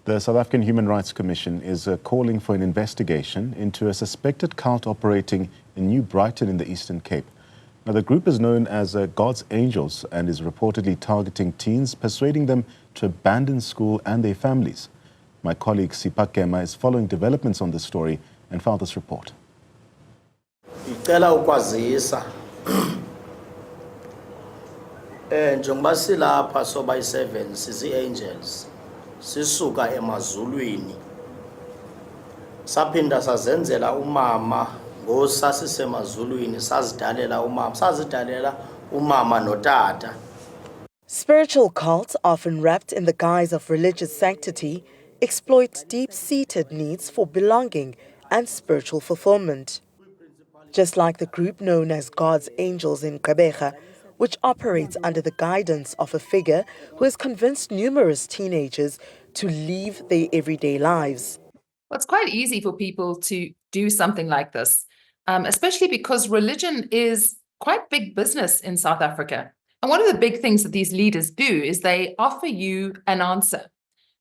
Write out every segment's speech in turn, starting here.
The South African Human Rights Commission is calling for an investigation into a suspected cult operating in New Brighton in the Eastern Cape. Now, the group is known as God's Angels and is reportedly targeting teens, persuading them to abandon school and their families. My colleague Sipha Kema is following developments on this story and filed this report. Njengoba silapha soba yi7 sisi angels sisuka emazulwini saphinda sazenzela umama ngosasisemazulwini sazidalela umama notata. Spiritual cults, often wrapped in the guise of religious sanctity, exploit deep-seated needs for belonging and spiritual fulfillment. Just like the group known as God's Angels in Gqeberha, which operates under the guidance of a figure who has convinced numerous teenagers to leave their everyday lives. Well, it's quite easy for people to do something like this, especially because religion is quite big business in South Africa. And one of the big things that these leaders do is they offer you an answer.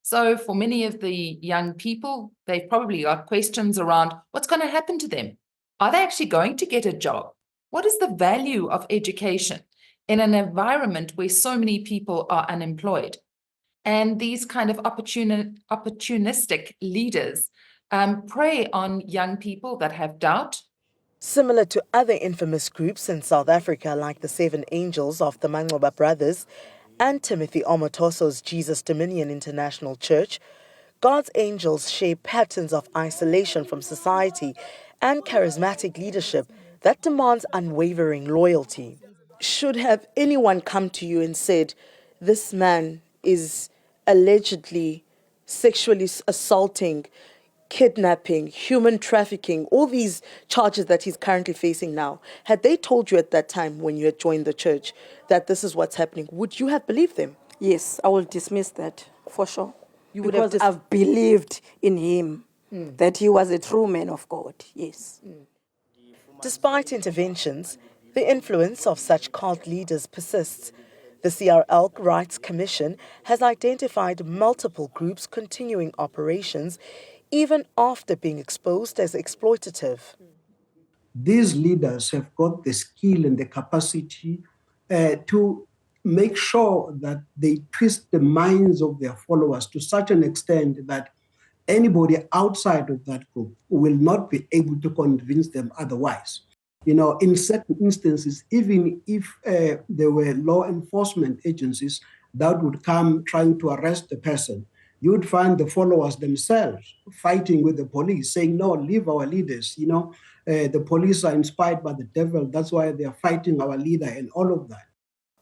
So for many of the young people, they've probably got questions around what's going to happen to them. Are they actually going to get a job? What is the value of education in an environment where so many people are unemployed? And these kind of opportunistic leaders prey on young people that have doubt. Similar to other infamous groups in South Africa like the Seven Angels of the Mangoba Brothers and Timothy Omotoso's Jesus Dominion International Church, God's Angels share patterns of isolation from society and charismatic leadership that demands unwavering loyalty. Should have anyone come to you and said, this man is allegedly sexually assaulting, kidnapping, human trafficking, all these charges that he's currently facing now, had they told you at that time when you had joined the church that this is what's happening, would you have believed them? Yes, I will dismiss that for sure. You would because I've believed in him, that he was a true man of God, yes. Despite interventions, the influence of such cult leaders persists. The CRL Rights Commission has identified multiple groups continuing operations even after being exposed as exploitative. These leaders have got the skill and the capacity to make sure that they twist the minds of their followers to such an extent that anybody outside of that group will not be able to convince them otherwise. You know, in certain instances, even if there were law enforcement agencies that would come trying to arrest the person, you would find the followers themselves fighting with the police, saying, no, leave our leaders. You know, the police are inspired by the devil. That's why they are fighting our leader and all of that.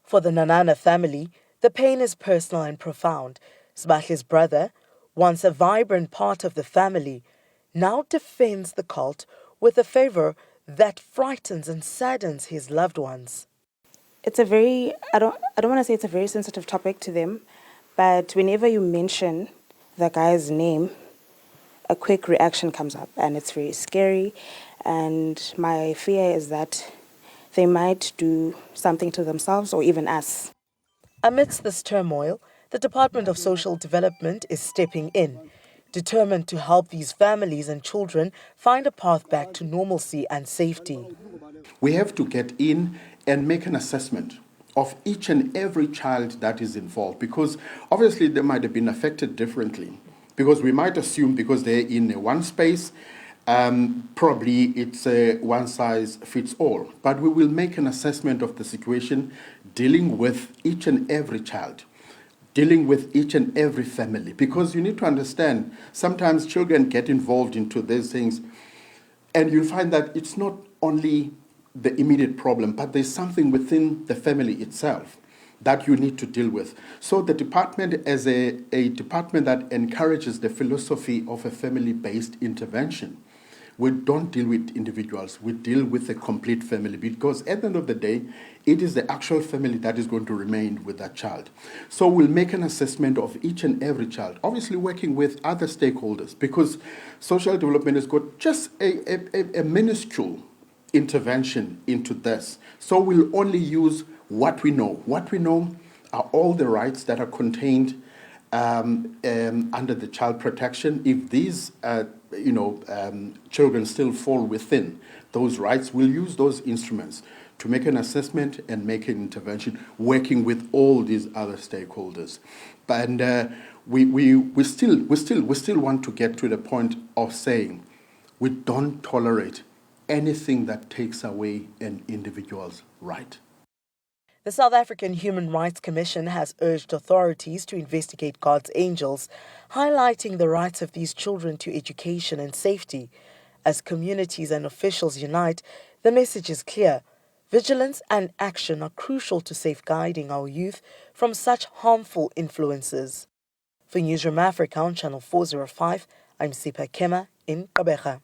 For the Nanana family, the pain is personal and profound. Sibahle's brother, once a vibrant part of the family, now defends the cult with a favor that frightens and saddens his loved ones. It's a very, I don't want to say it's a very sensitive topic to them, but whenever you mention the guy's name, a quick reaction comes up and it's very scary. And my fear is that they might do something to themselves or even us. Amidst this turmoil, the Department of Social Development is stepping in, determined to help these families and children find a path back to normalcy and safety. We have to get in and make an assessment of each and every child that is involved, because obviously they might have been affected differently, because we might assume because they're in one space, probably it's a one size fits all. But we will make an assessment of the situation, dealing with each and every child, dealing with each and every family, because you need to understand, sometimes children get involved into these things and you find that it's not only the immediate problem, but there's something within the family itself that you need to deal with. So the department, as a department that encourages the philosophy of a family-based intervention, we don't deal with individuals, we deal with a complete family, because at the end of the day, it is the actual family that is going to remain with that child. So we'll make an assessment of each and every child, obviously working with other stakeholders, because social development has got just a minuscule intervention into this. So we'll only use what we know. What we know are all the rights that are contained under the child protection. If these children still fall within those rights, we'll use those instruments to make an assessment and make an intervention, working with all these other stakeholders. And we still want to get to the point of saying we don't tolerate anything that takes away an individual's right. The South African Human Rights Commission has urged authorities to investigate God's angels, highlighting the rights of these children to education and safety. As communities and officials unite, the message is clear. Vigilance and action are crucial to safeguarding our youth from such harmful influences. For Newzroom Afrika on Channel 405, I'm Sipha Kema in Gqeberha.